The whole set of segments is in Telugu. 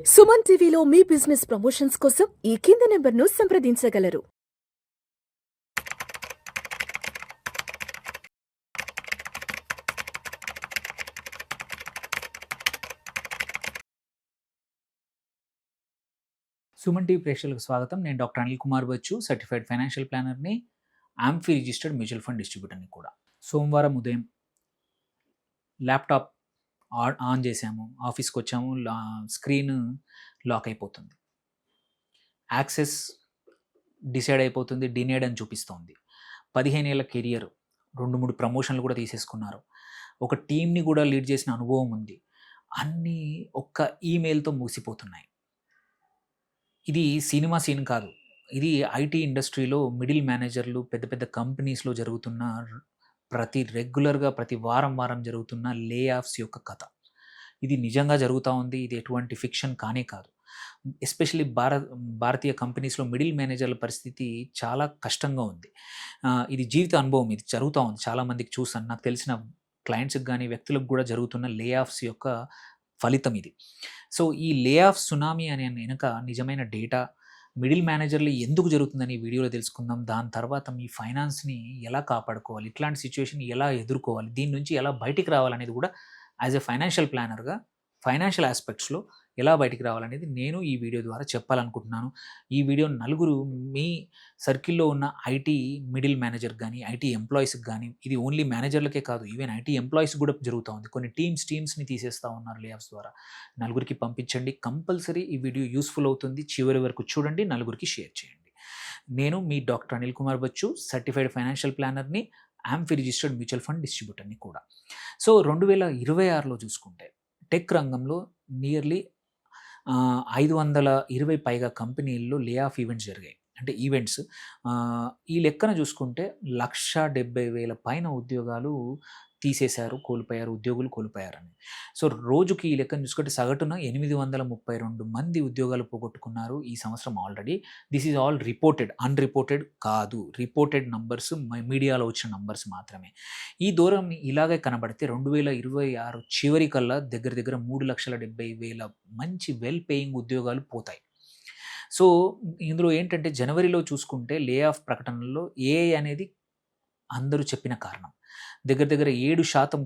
సుమన్ టీవీలో మీ బిజినెస్ ప్రమోషన్స్ కోసం ఈ కింది నెంబర్ను సంప్రదించగలరు. సుమన్ టీవీ ప్రేక్షకులకు స్వాగతం. నేను doctor Anil Kumar Bachu, certified financial ప్లానర్ని, ఆంఫీ రిజిస్టర్డ్ మ్యూచువల్ ఫండ్ డిస్ట్రిబ్యూటర్ని కూడా. సోమవారం ఉదయం ల్యాప్టాప్ ఆన్ చేసాము, ఆఫీస్కి వచ్చాము, స్క్రీన్ లాక్ అయిపోతుంది, యాక్సెస్ డిసైడ్ అయిపోతుంది, డినేడ్ అని చూపిస్తోంది. 15 ఏళ్ళ కెరియర్, 2-3 ప్రమోషన్లు కూడా తీసేసుకున్నారు, ఒక టీంని కూడా లీడ్ చేసిన అనుభవం ఉంది, అన్నీ ఒక్క ఈమెయిల్తో ముగిసిపోతున్నాయి. ఇది సినిమా సీన్ కాదు, ఇది ఐటీ ఇండస్ట్రీలో మిడిల్ మేనేజర్లు, పెద్ద పెద్ద కంపెనీస్లో జరుగుతున్న రెగ్యులర్గా ప్రతి వారం జరుగుతున్న లే ఆఫ్స్ యొక్క కథ. ఇది నిజంగా జరుగుతూ ఉంది, ఇది ఎటువంటి ఫిక్షన్ కానే కాదు. ఎస్పెషల్లీ భారతీయ కంపెనీస్లో మిడిల్ మేనేజర్ల పరిస్థితి చాలా కష్టంగా ఉంది. ఇది జీవిత అనుభవం, ఇది జరుగుతూ ఉంది, చాలామందికి చూసాను, నాకు తెలిసిన క్లయింట్స్కి కానీ వ్యక్తులకు కూడా జరుగుతున్న లే ఆఫ్స్ యొక్క ఫలితం ఇది. సో ఈ లే ఆఫ్ సునామీ అనే వెనుక నిజమైన డేటా, మిడిల్ మేనేజర్లు ఎందుకు జరుగుతుందని ఈ వీడియోలో తెలుసుకుందాం. దాని తర్వాత మీ ఫైనాన్స్ని ఎలా కాపాడుకోవాలి, ఇట్లాంటి సిచ్యువేషన్ ఎలా ఎదుర్కోవాలి, దీని నుంచి ఎలా బయటికి రావాలనేది కూడా యాజ్ ఎ ఫైనాన్షియల్ ప్లానర్గా ఫైనాన్షియల్ ఆస్పెక్ట్స్లో ఎలా బయటికి రావాలనేది నేను ఈ వీడియో ద్వారా చెప్పాలనుకుంటున్నాను. ఈ వీడియో నలుగురు మీ సర్కిల్లో ఉన్న ఐటీ మిడిల్ మేనేజర్ కానీ, ఐటీ ఎంప్లాయీస్కి కానీ, ఇది ఓన్లీ మేనేజర్లకే కాదు, ఈవెన్ ఐటీ ఎంప్లాయీస్ కూడా జరుగుతూ ఉంది. కొన్ని టీమ్స్ని తీసేస్తూ ఉన్నారు లే ఆఫ్స్ ద్వారా. నలుగురికి పంపించండి, కంపల్సరీ ఈ వీడియో యూస్ఫుల్ అవుతుంది, చివరి వరకు చూడండి, నలుగురికి షేర్ చేయండి. నేను మీ doctor Anil Kumar Bachu, certified financial ప్లానర్ని, ఆంఫీ రిజిస్టర్డ్ మ్యూచువల్ ఫండ్ డిస్ట్రిబ్యూటర్ని కూడా. సో 2026లో చూసుకుంటే టెక్ రంగంలో నియర్లీ 520 పైగా కంపెనీల్లో లే ఆఫ్ ఈవెంట్స్ జరిగాయి. అంటే ఈవెంట్స్ ఈ లెక్కన చూసుకుంటే 170,000 పైన ఉద్యోగాలు తీసేశారు, ఉద్యోగులు కోల్పోయారని. సో రోజుకి ఈ లెక్కను చూసుకుంటే సగటున 832 మంది ఉద్యోగాలు పోగొట్టుకున్నారు ఈ సంవత్సరం already. This is all reported, unreported కాదు, రిపోర్టెడ్ నంబర్స్, మీడియాలో వచ్చిన నంబర్స్ మాత్రమే. ఈ దూరం ఇలాగే కనబడితే 2026 చివరి కల్లా దగ్గర 3,70,000 మంచి వెల్ పేయింగ్ ఉద్యోగాలు పోతాయి. సో ఇందులో ఏంటంటే జనవరిలో చూసుకుంటే లే ఆఫ్ ప్రకటనలో ఏఐ అనేది అందరూ చెప్పిన కారణం. దగ్గర 7%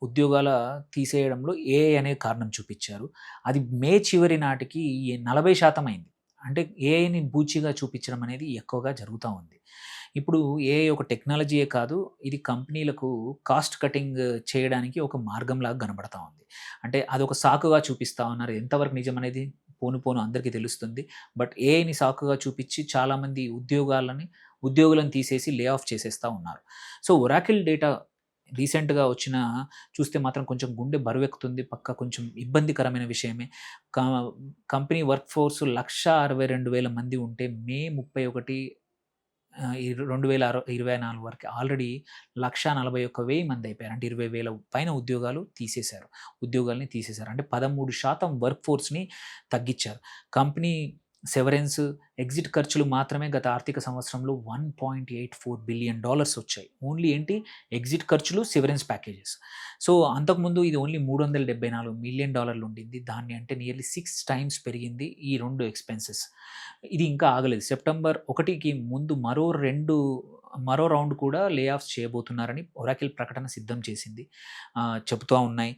ఉద్యోగాల తీసేయడంలో ఏఐ అనే కారణం చూపించారు. అది మే చివరి నాటికి 40% అయింది. అంటే ఏఐని బూచిగా చూపించడం అనేది ఎక్కువగా జరుగుతూ ఉంది. ఇప్పుడు ఏఐ ఒక టెక్నాలజీయే కాదు, ఇది కంపెనీలకు కాస్ట్ కటింగ్ చేయడానికి ఒక మార్గంలాగా కనబడతా ఉంది. అంటే అదొక సాకుగా చూపిస్తూ ఉన్నారు. ఎంతవరకు నిజం అనేది పోను అందరికీ తెలుస్తుంది. బట్ ఏఐని సాకుగా చూపించి చాలామంది ఉద్యోగులను తీసేసి లే ఆఫ్ చేసేస్తూ ఉన్నారు. సో ఒరాకిల్ డేటా రీసెంట్గా వచ్చిన చూస్తే మాత్రం కొంచెం గుండె బరువెక్కుతుంది, పక్క కొంచెం ఇబ్బందికరమైన విషయమే. కంపెనీ వర్క్ ఫోర్స్ 162,000 మంది ఉంటే మే 31, 2024 వరకు ఆల్రెడీ 141,000 మంది అయిపోయారు. అంటే 20,000 పైన ఉద్యోగాల్ని తీసేశారు. అంటే 13% వర్క్ ఫోర్స్ని తగ్గించారు. కంపెనీ సెవరెన్స్, ఎగ్జిట్ ఖర్చులు మాత్రమే గత ఆర్థిక సంవత్సరంలో $1.84 బిలియన్ వచ్చాయి. ఓన్లీ ఏంటి ఎగ్జిట్ ఖర్చులు, సెవరెన్స్ ప్యాకేజెస్. సో అంతకుముందు ఇది ఓన్లీ $374 మిలియన్ ఉండింది. దాన్ని అంటే నియర్లీ 6 టైమ్స్ పెరిగింది ఈ 2 ఎక్స్పెన్సెస్. ఇది ఇంకా ఆగలేదు. సెప్టెంబర్ 1కి ముందు మరో రౌండ్ కూడా లే ఆఫ్స్ చేయబోతున్నారని ఒరాకిల్ ప్రకటన సిద్ధం చేసింది. చెబుతూ ఉన్నాయి.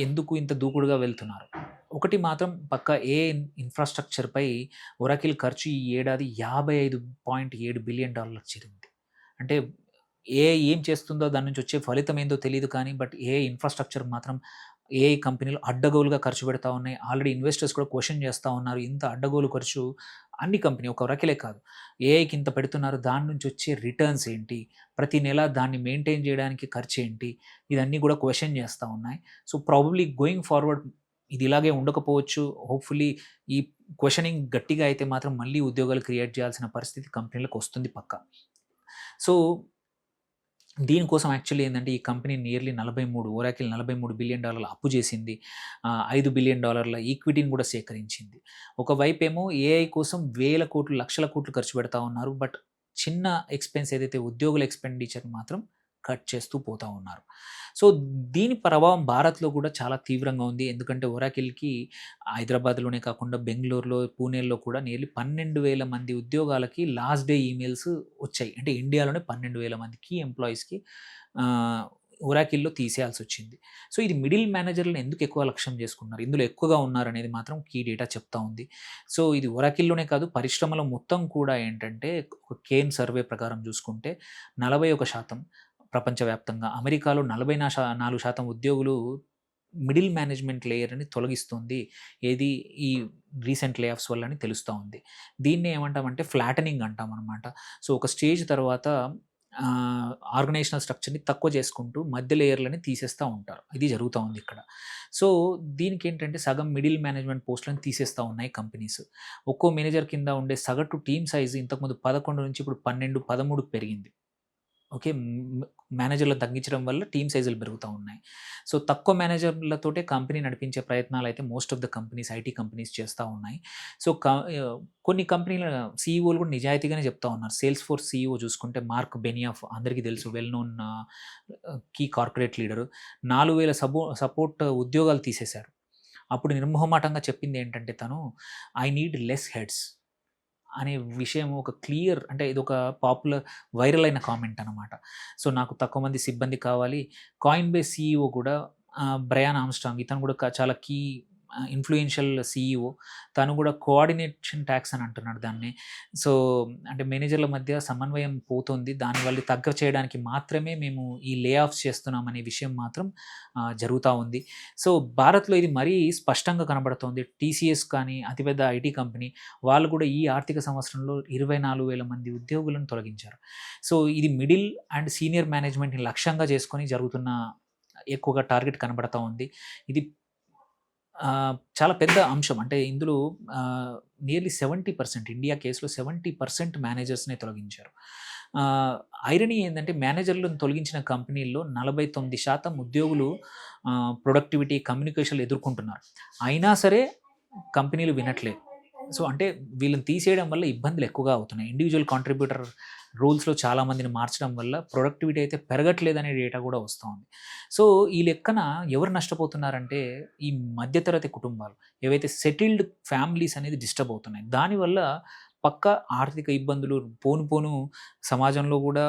ఎందుకు ఇంత దూకుడుగా వెళ్తున్నారు? ఒకటి మాత్రం పక్క ఇన్ఫ్రాస్ట్రక్చర్పై ఒరాకిల్ ఖర్చు ఈ ఏడాది $55.7 బిలియన్ చేరింది. అంటే ఏం చేస్తుందో దాని నుంచి వచ్చే ఫలితం ఏందో తెలియదు కానీ బట్ ఇన్ఫ్రాస్ట్రక్చర్ మాత్రం ఏఐ కంపెనీలు అడ్డగోలుగా ఖర్చు పెడతా ఉన్నాయి. ఆల్రెడీ ఇన్వెస్టర్స్ కూడా క్వశ్చన్ చేస్తూ ఉన్నారు, ఇంత అడ్డగోలు ఖర్చు అన్ని కంపెనీ ఒక ఒరాకిలే కాదు ఏఐకి ఇంత పెడుతున్నారు, దాని నుంచి వచ్చే రిటర్న్స్ ఏంటి, ప్రతి నెల దాన్ని మెయింటైన్ చేయడానికి ఖర్చు ఏంటి, ఇదన్నీ కూడా క్వశ్చన్ చేస్తూ ఉన్నాయి. సో ప్రాబబ్లీ గోయింగ్ ఫార్వర్డ్ ఇది ఇలాగే ఉండకపోవచ్చు. హోప్ఫుల్లీ ఈ క్వశ్చనింగ్ గట్టిగా అయితే మాత్రం మళ్ళీ ఉద్యోగాలు క్రియేట్ చేయాల్సిన పరిస్థితి కంపెనీలకు వస్తుంది పక్క. సో దీనికోసం యాక్చువల్లీ ఏంటంటే ఈ కంపెనీ నియర్లీ ఒరాకిల్ $43 బిలియన్ అప్పు చేసింది, $5 బిలియన్ ఈక్విటీని కూడా సేకరించింది. ఒకవైపు ఏమో ఏఐ కోసం వేల కోట్లు, లక్షల కోట్లు ఖర్చు పెడతా ఉన్నారు. బట్ చిన్న ఎక్స్పెన్స్ ఏదైతే ఉద్యోగుల ఎక్స్పెండిచర్ మాత్రం కట్ చేస్తూ పోతా ఉన్నారు. సో, దీని ప్రభావం భారత్‌లో కూడా చాలా తీవ్రంగా ఉంది. ఎందుకంటే ఒరాకిల్‌కి హైదరాబాద్‌లోనే కాకుండా బెంగుళూరులో, పూణేలో కూడా నియర్లీ 12,000 మంది ఉద్యోగాలకి లాస్ట్ డే ఈమెయిల్స్ వచ్చాయి. అంటే ఇండియాలోనే 12,000 మంది కీ ఎంప్లాయీస్‌కి ఆహ్, ఒరాకిల్‌లో తీసేయాల్సొచ్చింది. సో, ఇది మిడిల్ మేనేజర్‌లను ఎందుకు ఎక్కువ లక్ష్యం చేసుకున్నారు? ఇందులో ఎక్కువగా ఉన్నారనేది మాత్రం కీ డేటా చెప్తా ఉంది. సో, ఇది ఒరాకిల్‌లోనే కాదు పరిశ్రమలో మొత్తం కూడా ఏంటంటే ఒక కేన్ సర్వే ప్రకారం చూసుకుంటే 41% ప్రపంచవ్యాప్తంగా, అమెరికాలో 44% ఉద్యోగులు మిడిల్ మేనేజ్మెంట్ లేయర్‌ని తొలగిస్తుంది. ఏది ఈ రీసెంట్ లే ఆఫ్స్ వల్ల అని తెలుస్తా ఉంది. దీన్నే ఏమంటామంటే ఫ్లాటనింగ్ అంటామనమాట. సో, ఒక స్టేజ్ తర్వాత ఆర్గనైజేషనల్ స్ట్రక్చర్‌ని తక్కువ చేసుకుంటూ మధ్య లేయర్‌లని తీసేస్తా ఉంటారు. ఇది జరుగుతా ఉంది ఇక్కడ. సో, దీనికేంటంటే సగం మిడిల్ మేనేజ్మెంట్ పోస్ట్‌లని తీసేస్తా ఉన్నాయి కంపెనీస్. ఒక్కో మేనేజర్ కింద ఉండే సగటు టీమ్ సైజ్ ఇంతకుముందు 11 నుంచి ఇప్పుడు 12, 13కి పెరిగింది. ఓకే. మేనేజర్‌లను తగ్గించడం వల్ల టీమ్ సైజులు పెరుగుతా ఉన్నాయి. సో, తక్కువ మేనేజర్‌లతోటే కంపెనీ నడిపించే ప్రయత్నాలైతే most of the companies, IT companies చేస్తా ఉన్నాయి. సో, కొన్ని కంపెనీల సీఈఓలు కూడా నిజాయితీగానే చెప్తా ఉన్నారు. సేల్స్ ఫోర్స్ సీఈఓ చూసుకుంటే మార్క్ బెనియాఫ్ అందరికీ తెలుసు. Well known key corporate leader. 4,000 support ఉద్యోగాలు తీసేశారు. అప్పుడు నిర్మొహమాటంగా చెప్పింది ఏంటంటే తను, ఐ నీడ్ లెస్ హెడ్స్ అనే విషయం ఒక క్లియర్, అంటే ఇదొక వైరల్ అయిన కామెంట్ అనమాట. సో, నాకు తక్కువ మంది సిబ్బంది కావాలి. కాయిన్‌బేస్ సీఈఓ కూడా బ్రయాన్ ఆర్మ్‌స్ట్రాంగ్, ఇతను కూడా చాలా కీ ఇన్‌ఫ్లూయెన్షియల్ సీఈఓ. తను కూడా కోఆర్డినేషన్ టాక్స్ అని అంటున్నాడు దాన్ని. సో, అంటే మేనేజర్ల మధ్య సమన్వయం పోతుంది. దానివల్ల తగ్గ చేయడానికి మాత్రమే మేము ఈ లే ఆఫ్స్ చేస్తున్నాం అనే విషయం మాత్రం జరుగుతా ఉంది. సో, భారత్‌లో ఇది మరీ స్పష్టంగా కనబడుతోంది. టీసీఎస్ కానీ అతిపెద్ద ఐటీ కంపెనీ, వాళ్ళు కూడా ఈ ఆర్థిక సంవత్సరంలో 24,000 మంది ఉద్యోగులను తొలగించారు. సో, ఇది మిడిల్ అండ్ సీనియర్ మేనేజ్మెంట్‌ని లక్ష్యంగా చేసుకొని జరుగుతున్న ఎక్కువగా టార్గెట్ కనబడతా ఉంది. ఇది చాలా పెద్ద అంశం. అంటే ఇందులో నియర్లీ 70% ఇండియా కేస్‌లో 70% మేనేజర్స్‌నే తొలగించారు. ఐరనీ ఏందంటే మేనేజర్‌లను తొలగించిన కంపెనీల్లో 49% ఉద్యోగులు ప్రొడక్టివిటీ, కమ్యూనికేషన్‌లు ఎదుర్కొంటున్నారు. అయినా సరే కంపెనీలు వినట్లేదు. సో, అంటే వీళ్ళని తీసేయడం వల్ల ఇబ్బందులు ఎక్కువగా అవుతున్నాయి. ఇండివిడ్యువల్ కాంట్రిబ్యూటర్ రోల్స్‌లో చాలామందిని మార్చడం వల్ల ప్రొడక్టివిటీ అయితే పెరగట్లేదనే డేటా కూడా వస్తా ఉంది. సో, ఈ లెక్కన ఎవరు నష్టపోతున్నారంటే ఈ మధ్య తరగతి కుటుంబాలు. ఏవైతే సెటిల్డ్ ఫ్యామిలీస్ అనేది డిస్టర్బ్ అవుతున్నాయి. దానివల్ల పక్కా ఆర్థిక ఇబ్బందులు పోను పోను సమాజంలో కూడా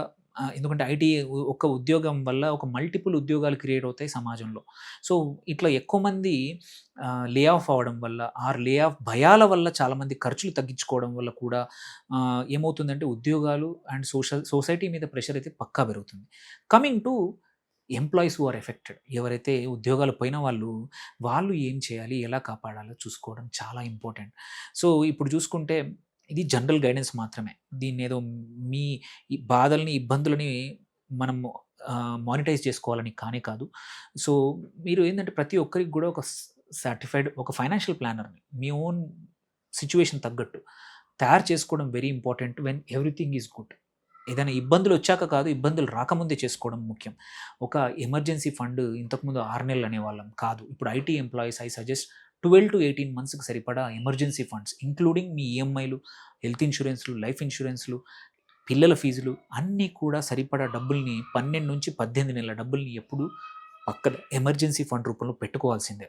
ఎందుకంటే ఐటీ ఒక్క ఉద్యోగం వల్ల ఒక మల్టిపుల్ ఉద్యోగాలు క్రియేట్ అవుతాయి సమాజంలో. సో, ఇట్లా ఎక్కువ మంది లే ఆఫ్ అవ్వడం వల్ల, లే ఆఫ్ భయాల వల్ల చాలామంది ఖర్చులు తగ్గించుకోవడం వల్ల కూడా ఏమవుతుందంటే ఉద్యోగాలు అండ్ సొసైటీ మీద ప్రెషర్ అయితే పక్కా పెరుగుతుంది. Coming to employees who are affected, ఎవరైతే ఉద్యోగాలు పోయిన వాళ్ళు ఏం చేయాలి, ఎలా కాపాడాలో చూసుకోవడం చాలా ఇంపార్టెంట్. సో, ఇప్పుడు చూసుకుంటే ఇది జనరల్ గైడెన్స్ మాత్రమే. దీన్నేదో మీ ఈ బాధల్ని, ఇబ్బందులని మనం మానిటైజ్ చేసుకోవాలని కానే కాదు. సో, మీరు ఏందంటే ప్రతి ఒక్కరికి కూడా ఒక సర్టిఫైడ్ ఒక ఫైనాన్షియల్ ప్లానర్‌ని మీ ఓన్ సిట్యుయేషన్ తగ్గట్టు తయారు చేసుకోవడం very important when everything is good. ఏదైనా ఇబ్బందులొచ్చాక కాదు, ఇబ్బందులు రాకముందే చేసుకోవడం ముఖ్యం. ఒక ఎమర్జెన్సీ ఫండ్ ఇంతకుముందు 6 నెలలు అనేవాళ్ళం కాదు. ఇప్పుడు ఐటీ ఎంప్లాయీస్ ఐ సజెస్ట్ 12-18 మంత్స్‌కి సరిపడా ఎమర్జెన్సీ ఫండ్స్ ఇంక్లూడింగ్ మీ ఈఎంఐలు, హెల్త్ ఇన్స్యూరెన్స్‌లు, లైఫ్ ఇన్స్యూరెన్స్‌లు, పిల్లల ఫీజులు అన్నీ కూడా సరిపడా డబ్బుల్ని 12-18 నెలల డబ్బుల్ని ఎప్పుడూ పక్కన ఎమర్జెన్సీ ఫండ్ రూపంలో పెట్టుకోవాల్సిందే.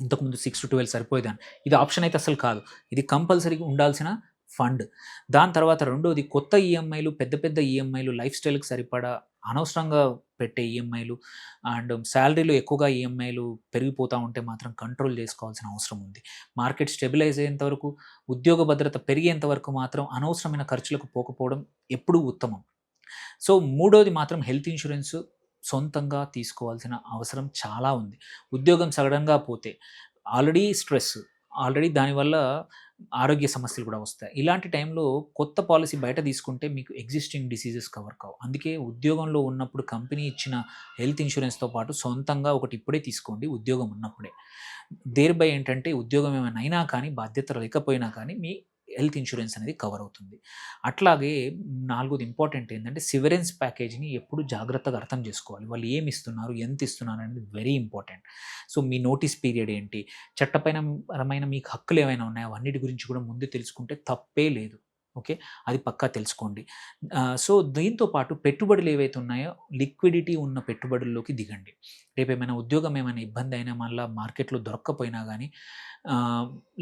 ఇంతకుముందు 6-12 సరిపోయేదాన్ని. ఇది ఆప్షన్ అయితే అసలు కాదు. ఇది కంపల్సరీగా ఉండాల్సిన ఫండ్. దాని తర్వాత రెండోది కొత్త ఈఎంఐలు, పెద్ద పెద్ద ఈఎంఐలు, లైఫ్ స్టైల్‌కి సరిపడా అనవసరంగా పెట్టే ఈఎంఐలు అండ్ సాలరీలో ఎక్కువగా ఈఎంఐలు పెరిగిపోతా ఉంటే మాత్రం కంట్రోల్ చేసుకోవాల్సిన అవసరం ఉంది. మార్కెట్ స్టెబిలైజ్ అయ్యేంత వరకు, ఉద్యోగ భద్రత పెరిగేంత వరకు మాత్రం అనవసరమైన ఖర్చులకు పోకపోవడం ఎప్పుడూ ఉత్తమం. సో, మూడోది మాత్రం హెల్త్ ఇన్స్యూరెన్స్ సొంతంగా తీసుకోవాల్సిన అవసరం చాలా ఉంది. ఉద్యోగం సడన్‌గా పోతే ఆల్రెడీ స్ట్రెస్, ఆల్రెడీ దానివల్ల ఆరోగ్య సమస్యలు కూడా వస్తాయి. ఇలాంటి టైంలో కొత్త పాలిసీ బయట తీసుకుంటే మీకు ఎగ్జిస్టింగ్ డిసీజెస్ కవర్ కావు. అందుకే ఉద్యోగంలో ఉన్నప్పుడు కంపెనీ ఇచ్చిన హెల్త్ ఇన్స్యూరెన్స్‌తో పాటు సొంతంగా ఒకటి ఇప్పుడే తీసుకోండి ఉద్యోగం ఉన్నప్పుడే. దేర్‌బై ఏంటంటే ఉద్యోగం ఏమైనా అయినా కానీ, బాధ్యత లేకపోయినా కానీ మీ హెల్త్ ఇన్స్యూరెన్స్ అనేది కవర్ అవుతుంది. అట్లాగే నాలుగోది ఇంపార్టెంట్ ఏంటంటే సివరెన్స్ ప్యాకేజ్‌ని ఎప్పుడు జాగ్రత్తగా అర్థం చేసుకోవాలి. వాళ్ళు ఏమి ఇస్తున్నారు, ఎంత ఇస్తున్నారు అనేది వెరీ ఇంపార్టెంట్. సో, మీ నోటీస్ పీరియడ్ ఏంటి, చట్టపరమైన మీకు హక్కులు ఏమైనా ఉన్నాయా, అవన్నిటి గురించి కూడా ముందే తెలుసుకుంటే తప్పే లేదు. ఓకే, అది పక్కా తెలుసుకోండి. సో దీంతో పాటు పెట్టుబడులు ఏవైతే ఉన్నాయో లిక్విడిటీ ఉన్న పెట్టుబడుల్లోకి దిగండి. రేపు ఏమైనా ఉద్యోగం ఏమైనా ఇబ్బంది అయినా మళ్ళీ మార్కెట్లో దొరక్కపోయినా కానీ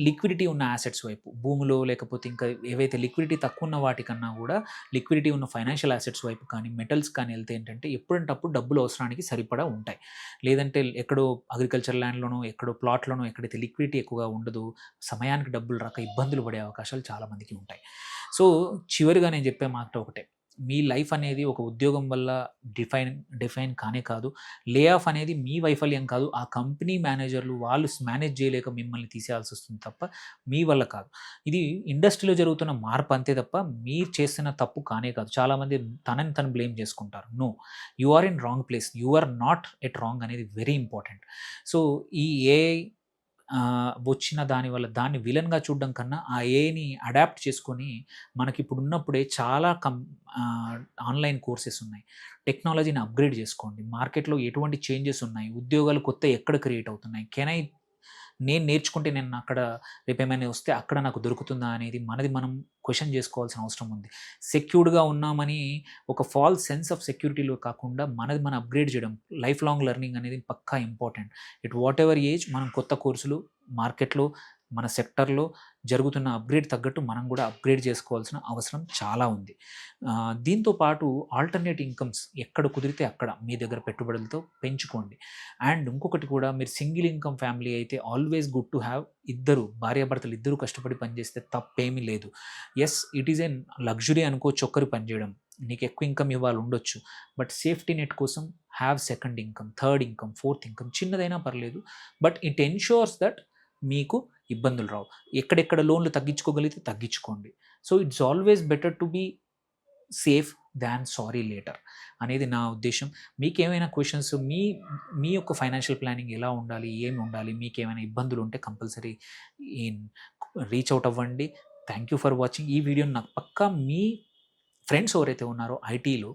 లిక్విడిటీ ఉన్న యాసెట్స్ వైపు, భూములో లేకపోతే ఇంకా ఏవైతే లిక్విడిటీ తక్కువ ఉన్న వాటికన్నా కూడా లిక్విడిటీ ఉన్న ఫైనాన్షియల్ యాసెట్స్ వైపు కానీ మెటల్స్ కానీ వెళ్తే ఏంటంటే ఎప్పుడంటప్పుడు డబ్బులు అవసరానికి సరిపడా ఉంటాయి. లేదంటే ఎక్కడో అగ్రికల్చర్ ల్యాండ్లోనో ఎక్కడో ప్లాట్లోనో ఎక్కడైతే లిక్విడిటీ ఎక్కువగా ఉండదు, సమయానికి డబ్బులు రాక ఇబ్బందులు పడే అవకాశాలు చాలామందికి ఉంటాయి. సో చివరిగా నేను చెప్పే మాట ఒకటే, మీ లైఫ్ అనేది ఒక ఉద్యోగం వల్ల డిఫైన్ కానే కాదు. లే ఆఫ్ అనేది మీ వైఫల్యం కాదు, ఆ కంపెనీ మేనేజర్లు వాళ్ళు మేనేజ్ చేయలేక మిమ్మల్ని తీసేయాల్సి వస్తుంది తప్ప మీ వల్ల కాదు. ఇది ఇండస్ట్రీలో జరుగుతున్న మార్పు అంతే తప్ప మీరు చేస్తున్న తప్పు కానే కాదు. చాలామంది తనని తను బ్లేమ్ చేసుకుంటారు. No, you are in wrong place, you are not at wrong అనేది వెరీ ఇంపార్టెంట్. సో ఈ ఏఐ వచ్చిన దానివల్ల దాన్ని విలన్‌గా చూడడం కన్నా, ఆ ఏఐని అడాప్ట్ చేసుకొని మనకిప్పుడు ఉన్నప్పుడే చాలా ఆన్‌లైన్ కోర్సెస్ ఉన్నాయి. టెక్నాలజీని అప్‌గ్రేడ్ చేసుకోండి. మార్కెట్‌లో ఎటువంటి చేంజెస్ ఉన్నాయి, ఉద్యోగాలు కొత్తయి ఎక్కడ క్రియేట్ అవుతున్నాయి, నేను నేర్చుకుంటే నేను అక్కడ రేపేమైనా వస్తే అక్కడ నాకు దొరుకుతుందా అనేది మనది మనం క్వెషన్ చేసుకోవాల్సిన అవసరం ఉంది. సెక్యూర్డ్‌గా ఉన్నామని ఒక ఫాల్స్ సెన్స్ ఆఫ్ సెక్యూరిటీలో కాకుండా మనది మనం అప్‌గ్రేడ్ చేయడం, లైఫ్ లాంగ్ లెర్నింగ్ అనేది పక్కా ఇంపార్టెంట్. వాట్ ఎవర్ ఏజ్ మనం కొత్త కోర్సులు మార్కెట్‌లో మన సెక్టర్‌లో జరుగుతున్న అప్‌గ్రేడ్ తగ్గట్టు మనం కూడా అప్‌గ్రేడ్ చేసుకోవాల్సిన అవసరం చాలా ఉంది. దీంతో పాటు ఆల్టర్‌నేట్ ఇన్‌కమ్స్ ఎక్కడ కుదిరితే అక్కడ మీ దగ్గర పెట్టుబడులతో పెంచుకోండి. అండ్ ఇంకొకటి కూడా, మీరు సింగిల్ ఇన్‌కమ్ ఫ్యామిలీ అయితే ఆల్వేస్ గుడ్ టు హ్యావ్ భార్యాభర్తలు ఇద్దరు కష్టపడి పనిచేస్తే తప్పేమీ లేదు. Yes, it is an luxury అనుకోవచ్చు ఒక్కరు పనిచేయడం. నీకు ఎక్కువ ఇన్‌కమ్ ఇవ్వాలి ఉండొచ్చు. బట్ సేఫ్టీ నెట్ కోసం have second income, third income, fourth income చిన్నదైనా పర్లేదు. బట్ ఇట్ ఎన్ష్యూర్స్ దట్ మీకు ఇబ్బందులు రావు. ఎక్కడెక్కడ లోన్లు తగ్గించుకోగలిగితే తగ్గించుకోండి. So it's always better to be safe than sorry later అనేది నా ఉద్దేశం. మీకేమైనా క్వెషన్స్, మీ యొక్క ఫైనాన్షియల్ ప్లానింగ్ ఎలా ఉండాలి, ఏమి ఉండాలి, మీకేమైనా ఇబ్బందులు ఉంటే కంపల్సరీ రీచ్ అవుట్ అవ్వండి. Thank you for watching. ఈ వీడియోని నాకు పక్కా మీ ఫ్రెండ్స్ ఎవరైతే ఉన్నారో ఐటీలో,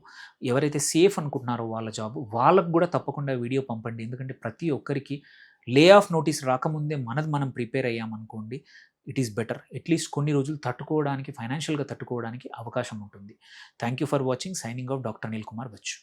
ఎవరైతే సేఫ్ అనుకుంటున్నారో వాళ్ళ జాబ్, వాళ్ళకు కూడా తప్పకుండా వీడియో పంపండి. ఎందుకంటే ప్రతి ఒక్కరికి లే ఆఫ్ నోటీస్ రాకముందే మనది మనం ప్రిపేర్ అయ్యామనుకోండి, ఇట్ ఈస్ బెటర్. అట్లీస్ట్ కొన్ని రోజులు తట్టుకోవడానికి, ఫైనాన్షియల్గా తట్టుకోవడానికి అవకాశం ఉంటుంది. Thank you for watching. Signing off doctor Anil Kumar Bachu.